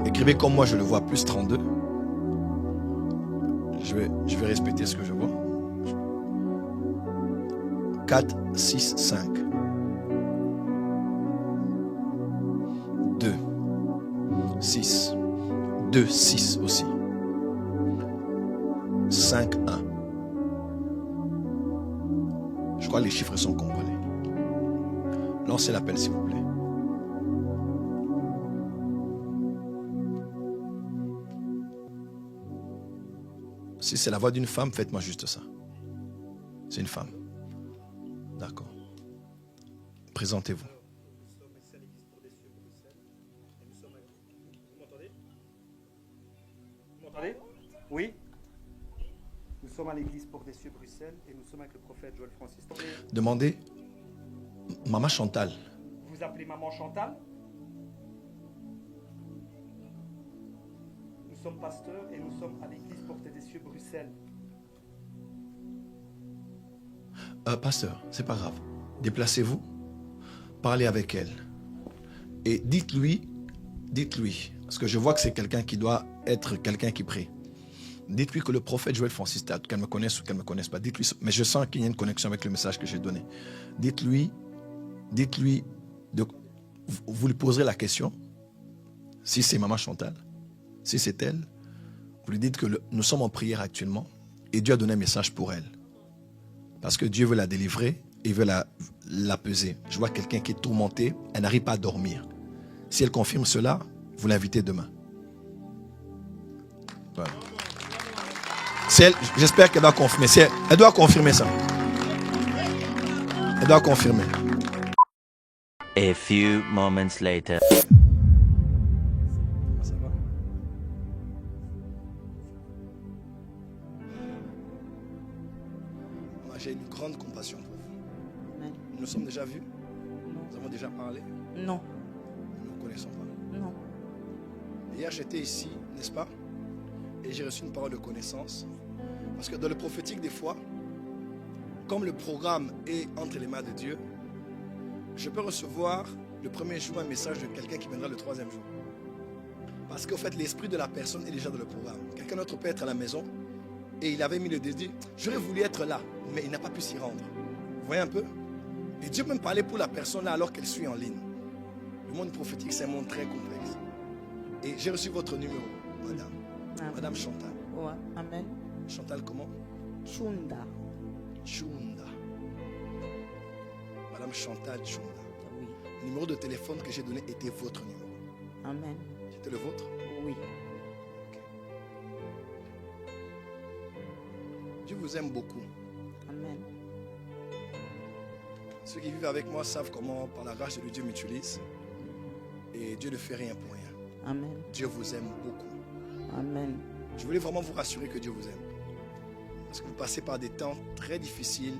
Écrivez comme moi je le vois, plus 32. Je vais respecter ce que je vois. 4, 6, 5. 2, 6. 2, 6 aussi. 5, 1. Je crois que les chiffres sont complets. Lancez l'appel s'il vous plaît. Si c'est la voix d'une femme, faites-moi juste ça. C'est une femme. D'accord. Présentez-vous. Vous m'entendez? Oui. Nous sommes à l'église Porte des Cieux, Bruxelles, et nous sommes avec le prophète Joël Francis. Demandez Maman Chantal. Vous appelez Maman Chantal? Nous sommes pasteurs et nous sommes à l'église Porte des Cieux, Bruxelles. Pasteur, c'est pas grave. Déplacez-vous, parlez avec elle. Et dites-lui, parce que je vois que c'est quelqu'un qui doit être quelqu'un qui prie. Dites-lui que le prophète Joël Francis, qu'elle me connaisse ou qu'elle ne me connaisse pas, dites-lui, mais je sens qu'il y a une connexion avec le message que j'ai donné. Dites-lui, vous lui poserez la question, si c'est Maman Chantal, si c'est elle, vous lui dites que nous sommes en prière actuellement et Dieu a donné un message pour elle. Parce que Dieu veut la délivrer et veut la peser. Je vois quelqu'un qui est tourmenté, elle n'arrive pas à dormir. Si elle confirme cela, vous l'invitez demain. Voilà. J'espère qu'elle doit confirmer. Elle doit confirmer ça. Elle doit confirmer. A few moments later. Ça va? Moi, j'ai une grande compassion pour vous. Amen. Nous nous sommes déjà vus? Non. Nous avons déjà parlé? Non. Nous ne nous connaissons pas. Non. Hier, j'étais ici, n'est-ce pas? Et j'ai reçu une parole de connaissance. Parce que dans le prophétique, des fois, comme le programme est entre les mains de Dieu, je peux recevoir le premier jour un message de quelqu'un qui viendra le troisième jour. Parce qu'en fait, l'esprit de la personne est déjà dans le programme. Quelqu'un d'autre peut être à la maison et il avait mis le désir. J'aurais voulu être là, mais il n'a pas pu s'y rendre. Vous voyez un peu? Et Dieu peut me parler pour la personne là alors qu'elle suit en ligne. Le monde prophétique, c'est un monde très complexe. Et j'ai reçu votre numéro, madame. Amen. Madame Chantal. Ouais. Amen. Chantal comment? Chunda. Chunda. Madame Chantal Chunda. Oui. Le numéro de téléphone que j'ai donné était votre numéro. Amen. C'était le vôtre? Oui. Dieu vous aime beaucoup. Amen. Ceux qui vivent avec moi savent comment, par la grâce de Dieu, m'utilise. Et Dieu ne fait rien pour rien. Amen. Dieu vous aime beaucoup. Amen. Je voulais vraiment vous rassurer que Dieu vous aime. Parce que vous passez par des temps très difficiles.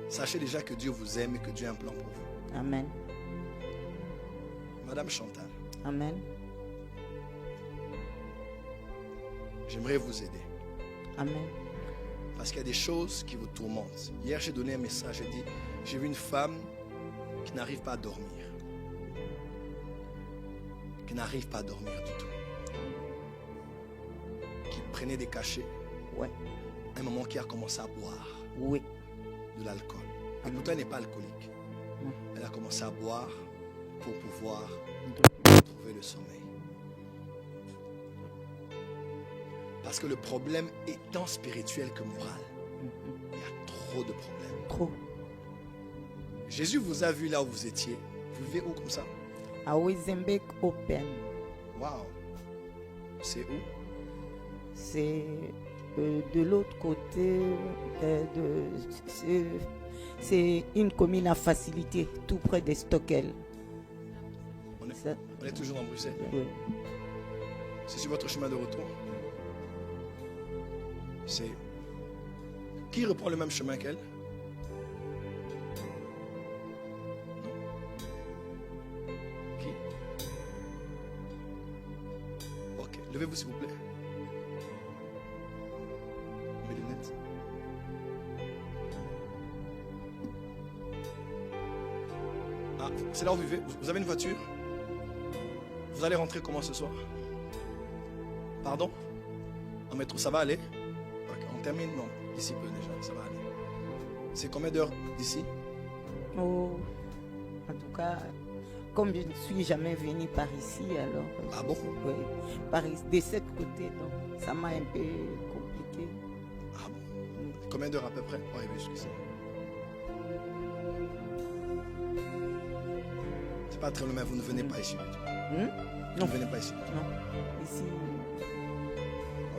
Sachez déjà que Dieu vous aime et que Dieu a un plan pour vous. Amen. Madame Chantal, Amen. j'aimerais vous aider. Amen. Parce qu'il y a des choses qui vous tourmentent. Hier, j'ai donné un message, j'ai dit, j'ai vu une femme qui n'arrive pas à dormir. Qui n'arrive pas à dormir du tout. Qui prenait des cachets. Ouais. À un moment qui a commencé à boire Oui. de l'alcool. Et pourtant, elle n'est pas alcoolique. Non. Elle a commencé à boire pour pouvoir trouver le sommeil. Parce que le problème est tant spirituel que moral. Il y a trop de problèmes. Trop. Jésus vous a vu là où vous étiez. Vous vivez où comme ça? À Wizembek Open. Waouh! C'est où? C'est de l'autre côté c'est une commune à facilité, tout près de Stockel. On est, Ça- on est toujours dans Bruxelles. Oui. C'est sur votre chemin de retour. C'est... Qui reprend le même chemin qu'elle? Non. Qui? Ok. Levez-vous s'il vous plaît. Mes lunettes. Ah, c'est là où vous vivez? Vous avez une voiture? Vous allez rentrer comment ce soir? Pardon? En métro, ça va aller? Ok, on termine? Non, d'ici peu déjà, ça va aller. C'est combien d'heures d'ici? Oh, en tout cas, comme je ne suis jamais venu par ici, alors... Ah bon? Oui, par ici, de ce côté, donc ça m'a un peu compliqué. Ah bon? Combien d'heures à peu près pour arriver jusqu'ici? C'est pas très loin, mais vous ne venez pas ici du tout. Vous ne venez pas ici du tout. Non, ici...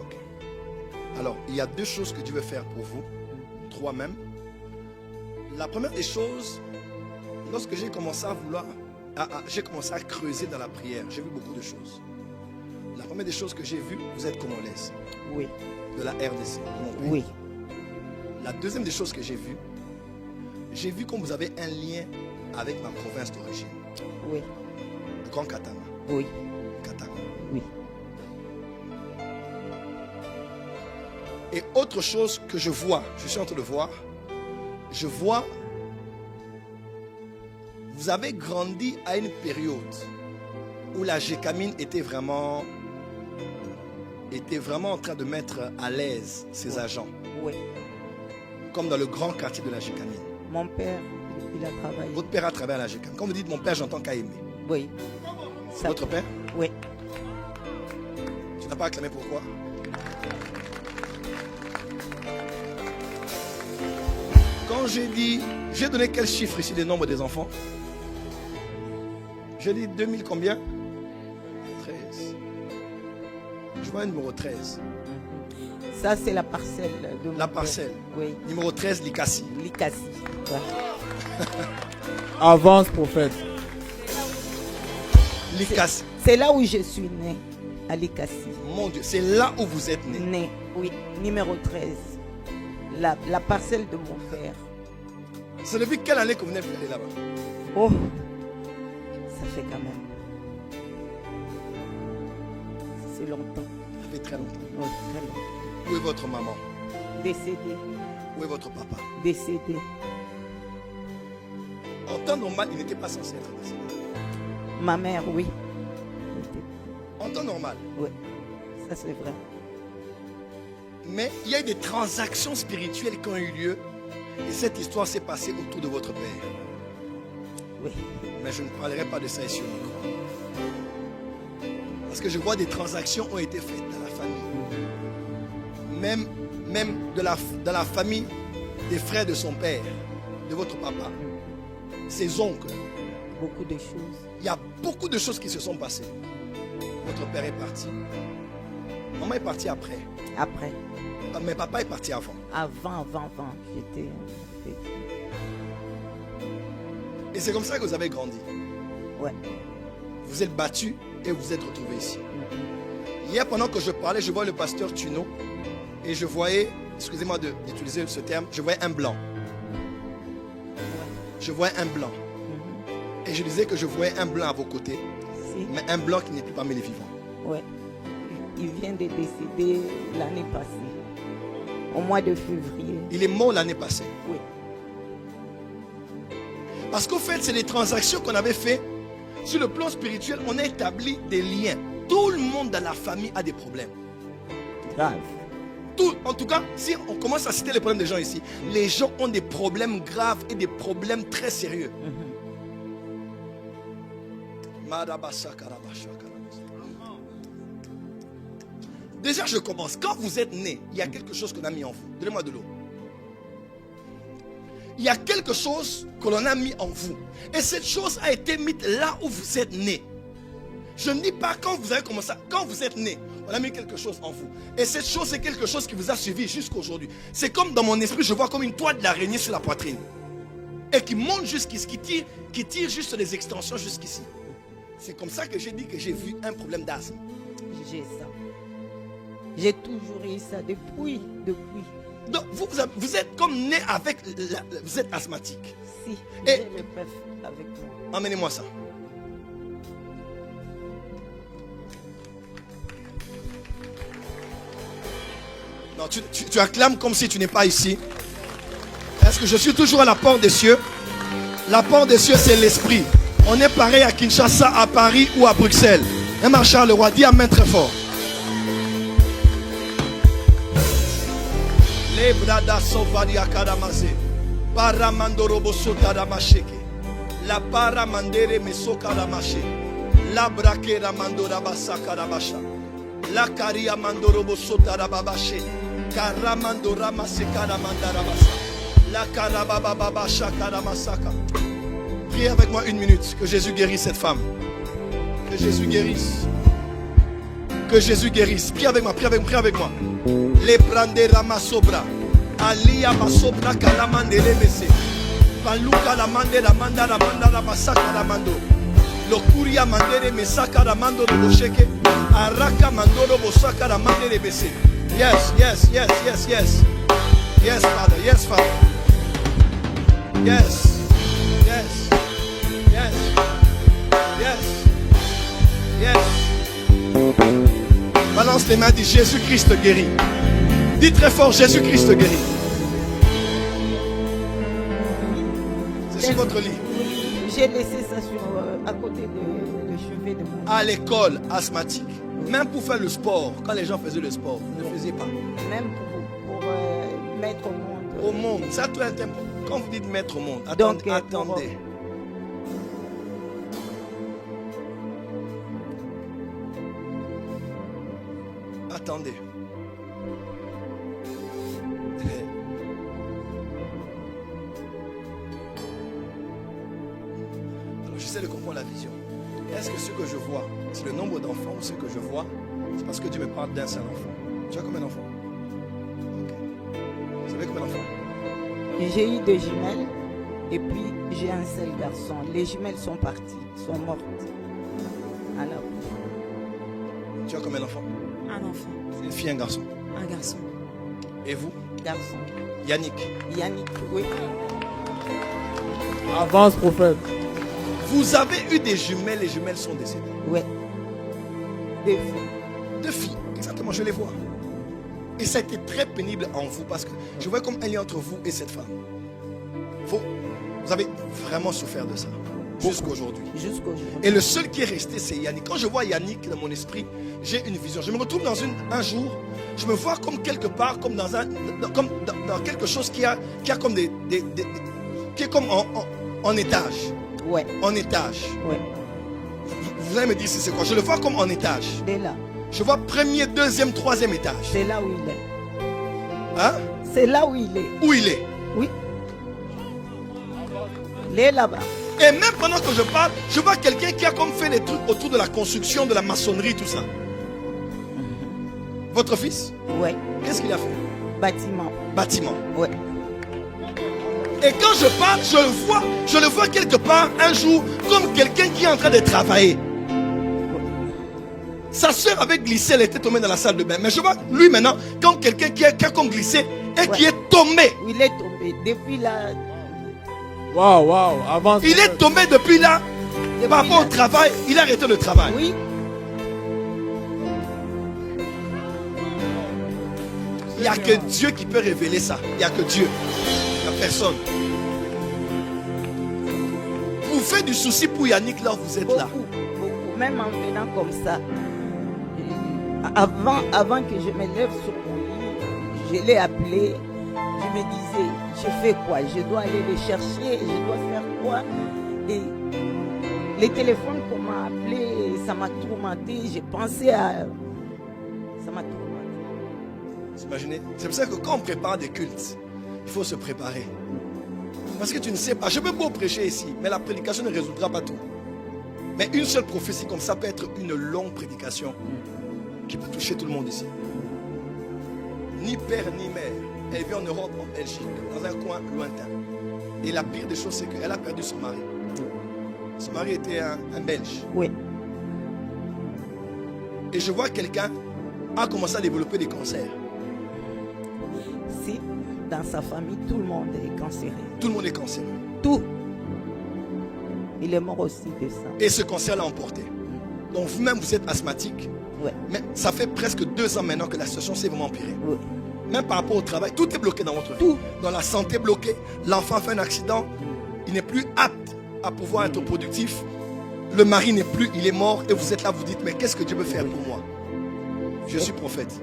Ok. Alors, il y a 2 choses que Dieu veut faire pour vous. 3 même. La première des choses, lorsque j'ai commencé à vouloir... j'ai commencé à creuser dans la prière. J'ai vu beaucoup de choses. La première des choses que j'ai vues, vous êtes congolaise. Oui, De la RDC. de mon pays. oui, La deuxième des choses que j'ai vu comme vous avez un lien avec ma province d'origine. oui, Le Grand Katanga. oui, Katanga. oui. Et autre chose que je vois, je suis en train de voir, je vois, vous avez grandi à une période où la Gécamine était vraiment en train de mettre à l'aise ses agents, Oui. comme dans le grand quartier de la Gécamine. Mon père, il a travaillé. Votre père a travaillé à la Gécamine. Quand vous dites mon père, j'entends qu'à aimer. Oui. Ça- Votre père, Oui. tu n'as pas acclamé pourquoi? Quand j'ai dit, j'ai donné quel chiffre ici, le nombre des enfants? J'ai dit 2000 combien? 13. Je vois un numéro 13. Ça, c'est la parcelle de mon La père. parcelle. Oui. Numéro 13, Likassi. Likassi. Ouais. Avance, prophète. Likassi. C'est là où je suis né, à Likassi. Mon Dieu, c'est là où vous êtes né. Né, oui, numéro 13. La parcelle de mon père. C'est depuis quelle année que vous venez aller là-bas? Oh, ça fait quand même. C'est longtemps. Ça fait très longtemps. Oui, très longtemps. Où est votre maman? Décédé, Où est votre papa? décédé. En temps normal, il n'était pas censé être décédé. Ma mère, oui. En temps normal. Oui, ça c'est vrai. Mais il y a eu des transactions spirituelles qui ont eu lieu. Et cette histoire s'est passée autour de votre père. Oui, Mais je ne parlerai pas de ça ici au micro. Parce que je vois des transactions ont été faites dans la famille. Même dans la famille des frères de son père, de votre papa, ses oncles. beaucoup de choses. Il y a beaucoup de choses qui se sont passées. Votre père est parti. Maman est partie après. Après, Mais papa est parti avant. avant, j'étais... Et c'est comme ça que vous avez grandi. Ouais. Vous êtes battu et vous êtes retrouvé ici. Hier, pendant que je parlais, je vois le pasteur Tuno et je voyais, excusez-moi d'utiliser ce terme, je voyais un blanc. Je voyais un blanc. Et je disais que je voyais un blanc à vos côtés, Si, mais un blanc qui n'est plus parmi les vivants. ouais. Il vient de décéder l'année passée, au mois de février. Il est mort l'année passée. Oui, Parce qu'au fait, c'est des transactions qu'on avait fait sur le plan spirituel. On a établi des liens. Tout le monde dans la famille a des problèmes. grave. En tout cas, si on commence à citer les problèmes des gens ici, les gens ont des problèmes graves et des problèmes très sérieux. Déjà, je commence. Quand vous êtes né, il y a quelque chose qu'on a mis en vous. Donnez-moi de l'eau. Il y a quelque chose que l'on a mis en vous. Et cette chose a été mise là où vous êtes né. Je ne dis pas quand vous avez commencé, quand vous êtes né, on a mis quelque chose en vous. Et cette chose, c'est quelque chose qui vous a suivi jusqu'à aujourd'hui. C'est comme dans mon esprit, je vois comme une toile d'araignée sur la poitrine. Et qui monte jusqu'ici, qui tire juste les extensions jusqu'ici. C'est comme ça que j'ai dit que j'ai vu un problème d'asthme. J'ai ça. J'ai toujours eu ça depuis. Donc vous êtes comme né avec, vous êtes asthmatique. Si, Et- j'ai le PEF avec moi. Emmenez-moi ça. Non, tu acclames comme si tu n'es pas ici. Est-ce que je suis toujours à la porte des cieux? La porte des cieux, c'est l'esprit. On est pareil à Kinshasa, à Paris ou à Bruxelles. Un marchand le roi, dis amen très fort. Les brada sovaria karamase. Paramandorobo sotaramasheke. La paramandere mesokaramache. La brakera mandora basakarabasha. La caria mandorobo sotarababashe. Karamandora masekaramandarabasa. La karabababasha karamasaka. Priez avec moi 1 minute que Jésus guérisse cette femme. Que Jésus guérisse. Que Jésus guérisse. Prie avec moi, prie avec moi. Les prendera ma sobra. Alia ma sobra kalamandele mese. Paluka la mande la manda la manda la masaka la mando. Lokuria mandere mesaka la mando de bosheke. Araka mandoro bosaka la mandere bese. Yes, yes, yes, yes, yes. Yes, Father, yes, Father. Yes, yes, yes, yes, yes. Balance les mains, dis Jésus-Christ guérit. Dis très fort, Jésus-Christ guérit. C'est sur votre lit. J'ai laissé ça à côté de chevet de mon... À l'école asthmatique, même pour faire le sport, quand les gens faisaient le sport, vous ne faisiez pas. Même pour mettre au monde. Au monde, ça doit être important. Quand vous dites mettre au monde, Donc, attendez. Attendez. Alors j'essaie de comprendre la vision. Est-ce que ce que je vois, c'est le nombre d'enfants ou ce que je vois, c'est parce que Dieu me parle d'un seul enfant? Tu as combien d'enfants? Ok. Vous avez combien d'enfants? J'ai eu 2 jumelles et puis j'ai un seul garçon. Les jumelles sont parties, sont mortes. Alors. Tu as combien d'enfants? Un enfant. Une fille, un garçon. Un garçon. Et vous? Garçon. Yannick. Yannick, oui. Avance, prophète. Vous avez eu des jumelles, les jumelles sont décédées. Oui. 2 filles. 2 filles, exactement, je les vois. Et ça a été très pénible en vous parce que je vois comme un lien entre vous et cette femme. Vous avez vraiment souffert de ça. Jusqu'aujourd'hui. Jusqu'aujourd'hui. Et le seul qui est resté, c'est Yannick. Quand je vois Yannick dans mon esprit, j'ai une vision. Je me retrouve dans un jour, je me vois comme quelque part, comme dans quelque chose qui a comme qui est comme en étage. Ouais. En étage. Ouais. Vous allez me dire si c'est quoi. Je le vois comme en étage. C'est là. Je vois 1er, 2e, 3e étage. C'est là où il est. Hein? C'est là où il est. Où il est? Oui. Il est là-bas. Et même pendant que je parle, je vois quelqu'un qui a comme fait des trucs autour de la construction, de la maçonnerie, tout ça. Votre fils? Oui. Qu'est-ce qu'il a fait? Bâtiment. Bâtiment. Oui. Et quand je parle, je le vois quelque part un jour comme quelqu'un qui est en train de travailler. Sa soeur avait glissé, elle était tombée dans la salle de bain. Mais je vois lui maintenant comme quelqu'un qui a comme glissé et qui est tombé. Il est tombé. Depuis là. Waouh, waouh, avance. Il est tombé depuis là. Par rapport au travail, il a arrêté le travail. Oui. Il n'y a que Dieu qui peut révéler ça. Il n'y a que Dieu. Il n'y a personne. Vous faites du souci pour Yannick là où vous êtes là. Beaucoup. Même en venant comme ça. Avant que je me lève sur mon lit, je l'ai appelé. Je me disais, je fais quoi? Je dois aller le chercher, je dois faire quoi? Et les téléphones qu'on m'a appelé, ça m'a tourmenté. J'ai pensé à... Ça m'a tourmenté. Vous imaginez? C'est pour ça que quand on prépare des cultes, il faut se préparer. Parce que tu ne sais pas. Je peux beau prêcher ici, mais la prédication ne résoudra pas tout. Mais une seule prophétie comme ça peut être une longue prédication qui peut toucher tout le monde ici. Ni père ni mère. Elle vit en Europe, en Belgique, dans un coin lointain. Et la pire des choses, c'est qu'elle a perdu son mari. Son mari était un Belge. Oui. Et je vois quelqu'un a commencé à développer des cancers. Si, dans sa famille, tout le monde est cancéré. Tout le monde est cancéreux. Tout. Il est mort aussi de ça. Et ce cancer l'a emporté. Donc vous-même, vous êtes asthmatique. Oui. Mais ça fait presque 2 ans maintenant que la situation s'est vraiment empirée. Oui. Même par rapport au travail, tout est bloqué dans votre vie. Tout. Dans la santé bloquée, l'enfant fait un accident, il n'est plus apte à pouvoir être productif. Le mari n'est plus, il est mort et vous êtes là, vous dites, mais qu'est-ce que Dieu peut faire pour moi? Je suis prophète.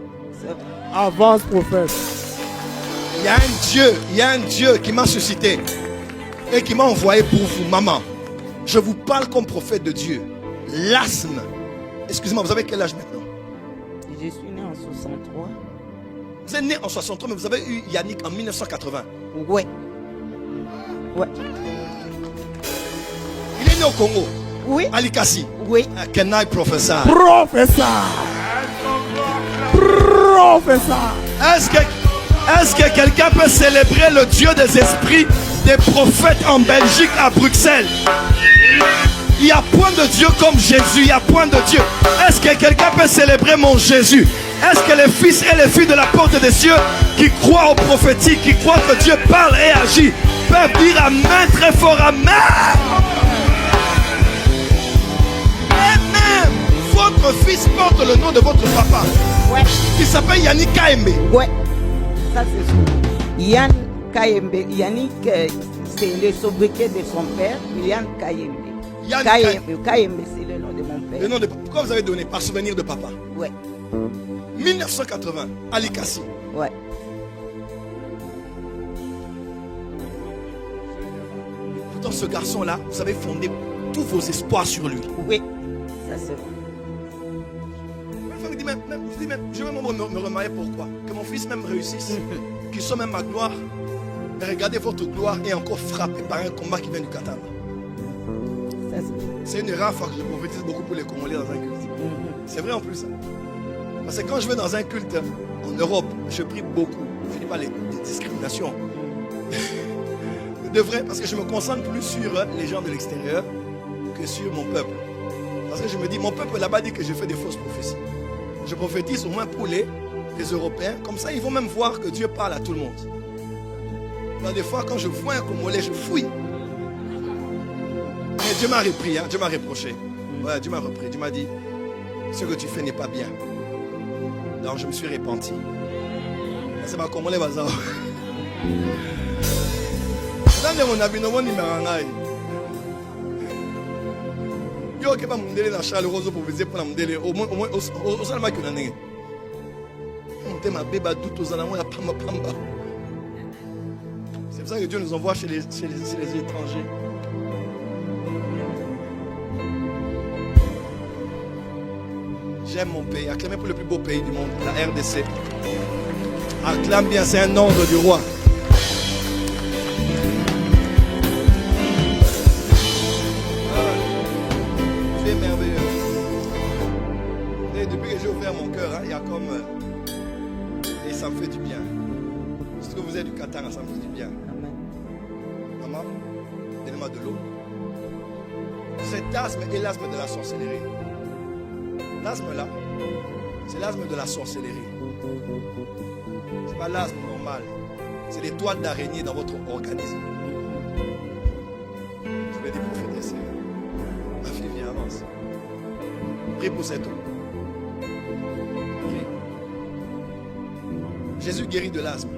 Avance, prophète. Il y a un Dieu qui m'a suscité et qui m'a envoyé pour vous, maman. Je vous parle comme prophète de Dieu. L'asthme. Excusez-moi, vous avez quel âge maintenant? Je suis né en 63. Vous êtes né en 63, mais vous avez eu Yannick en 1980. Ouais. Ouais. Il est né au Congo. Oui. À Likasi. Oui. Can I prophesy? Professeur. Professeur. Est-ce que quelqu'un peut célébrer le Dieu des esprits des prophètes en Belgique, à Bruxelles? Il n'y a point de Dieu comme Jésus. Il y a point de Dieu. Est-ce que quelqu'un peut célébrer mon Jésus? Est-ce que les fils et les filles de la porte des cieux qui croient au prophétique, qui croient que Dieu parle et agit, peuvent dire Amen très fort? Amen. Amen. Votre fils porte le nom de votre papa. Ouais. Il s'appelle Yannick Kaembe. Ouais. Ça c'est sûr. Yann Kayembe. Yannick, c'est le sobriquet de son père. Yann Kayembe. Yann Kayembe, c'est le nom de mon père. Le nom de papa. Pourquoi vous avez donné? Par souvenir de papa. Ouais. 1980, à Likasi. Ouais. Pourtant, ce garçon-là, vous avez fondé tous vos espoirs sur lui. Oui. Ça c'est vrai. Je vais me remarier pourquoi? Que mon fils même réussisse, qu'il soit même à gloire. Mais regardez votre gloire est encore frappée par un combat qui vient du Qatar. C'est une rare fois que je prophétise beaucoup pour les Congolais dans un culte. C'est vrai en plus. Parce que quand je vais dans un culte en Europe, je prie beaucoup. Je ne dis pas les discriminations. De vrai, parce que je me concentre plus sur les gens de l'extérieur que sur mon peuple. Parce que je me dis, mon peuple là-bas dit que je fais des fausses prophéties. Je prophétise au moins pour les Européens. Comme ça, ils vont même voir que Dieu parle à tout le monde. Dans des fois, quand je vois un Congolais, je fouille. Mais Dieu m'a repris, hein, Dieu m'a reproché. Ouais, Dieu m'a repris. Dieu m'a dit, ce que tu fais n'est pas bien. Donc je me suis repenti. C'est ma Congolais bazar. Dans mon avis, non, yo ke ba mundele na Charles Rozo pour viser pour la mundele au moins au salama que nané on te ma beba doute aux alamans ya pamba pamba. C'est pour ça que Dieu nous envoie chez les étrangers. J'aime mon pays. Acclamez pour le plus beau pays du monde, la RDC. Acclame bien, c'est un ordre du roi. C'est merveilleux. Et depuis que j'ai ouvert mon cœur, il y a comme... et ça me fait du bien. Parce que vous êtes du Qatar, ça me fait du bien. Maman, donnez-moi de l'eau. Cet asthme est l'asthme de la sorcellerie. L'asthme là, c'est l'asthme de la sorcellerie. Ce n'est pas l'asthme normal. C'est les toiles d'araignée dans votre organisme. Je vais dire prophétesse. Ma fille, viens, avance. Prie pour cette eau. Prie. Jésus guérit de l'asthme.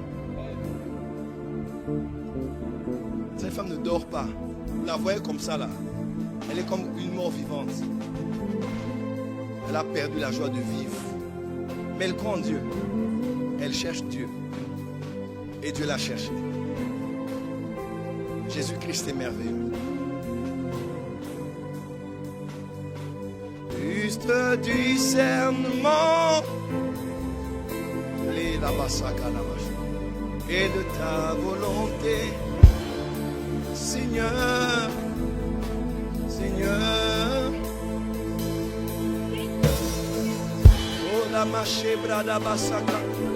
Cette femme ne dort pas. Vous la voyez comme ça là. Elle est comme une mort vivante. Elle a perdu la joie de vivre. Mais elle croit en Dieu. Elle cherche Dieu. Et Dieu l'a cherché. Jésus-Christ est merveilleux. Juste discernement. Et de ta volonté. Seigneur. Seigneur.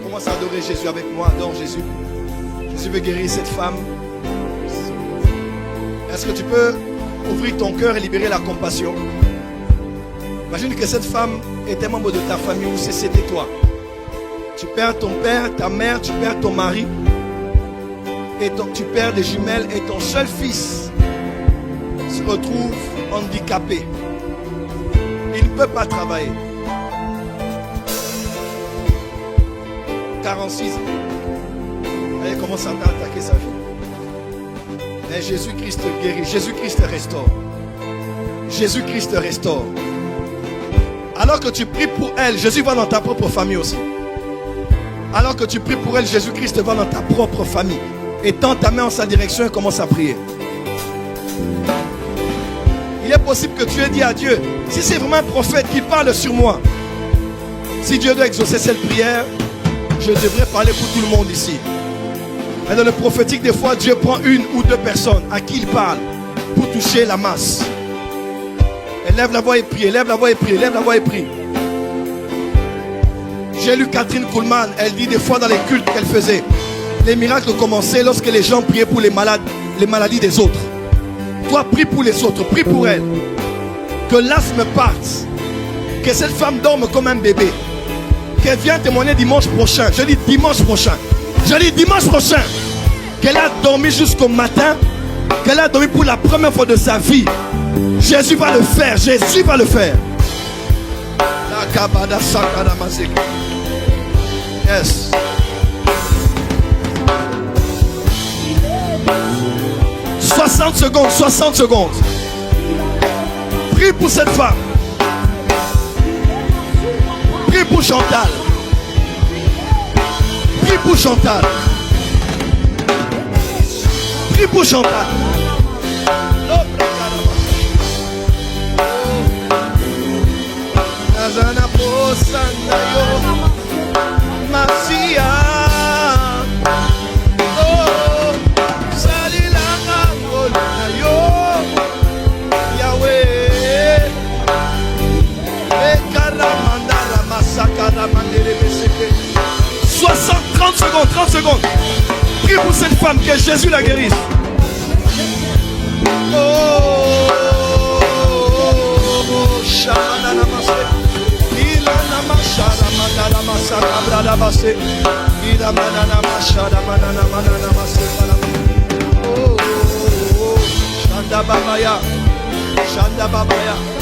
Commence à adorer Jésus avec moi. Adore Jésus. Jésus veut guérir cette femme. Est-ce que tu peux ouvrir ton cœur et libérer la compassion? Imagine que cette femme était membre de ta famille ou c'était toi. Tu perds ton père, ta mère, tu perds ton mari. Et tu perds des jumelles et ton seul fils se retrouve handicapé. Il ne peut pas travailler. 46 ans. Elle commence à attaquer sa vie. Mais Jésus-Christ guérit. Jésus-Christ restaure. Jésus-Christ te restaure. Alors que tu pries pour elle, Jésus va dans ta propre famille aussi. Alors que tu pries pour elle, Jésus-Christ va dans ta propre famille. Et tends ta main en sa direction et commence à prier. Il est possible que tu aies dit à Dieu, si c'est vraiment un prophète qui parle sur moi, si Dieu doit exaucer cette prière, je devrais parler pour tout le monde ici. Mais dans le prophétique, des fois, Dieu prend une ou deux personnes à qui il parle pour toucher la masse. Élève la voix et prie, élève la voix et prie, élève la voix et prie. J'ai lu Catherine Kuhlman, elle dit des fois dans les cultes qu'elle faisait, les miracles commençaient lorsque les gens priaient pour les malades, les maladies des autres. Toi, prie pour les autres, prie pour elle. Que l'asthme parte. Que cette femme dorme comme un bébé. Qu'elle vienne témoigner dimanche prochain. Je dis dimanche prochain. Je dis dimanche prochain. Qu'elle a dormi jusqu'au matin. Qu'elle a dormi pour la première fois de sa vie. Jésus va le faire. Jésus va le faire. Yes. « 60 secondes, 60 secondes. Prie pour cette femme. Prie pour Chantal. Prie pour Chantal. Prie pour Chantal. « 30 secondes, 30 secondes. Prie pour cette femme, que Jésus la guérisse. Shanda Babaya.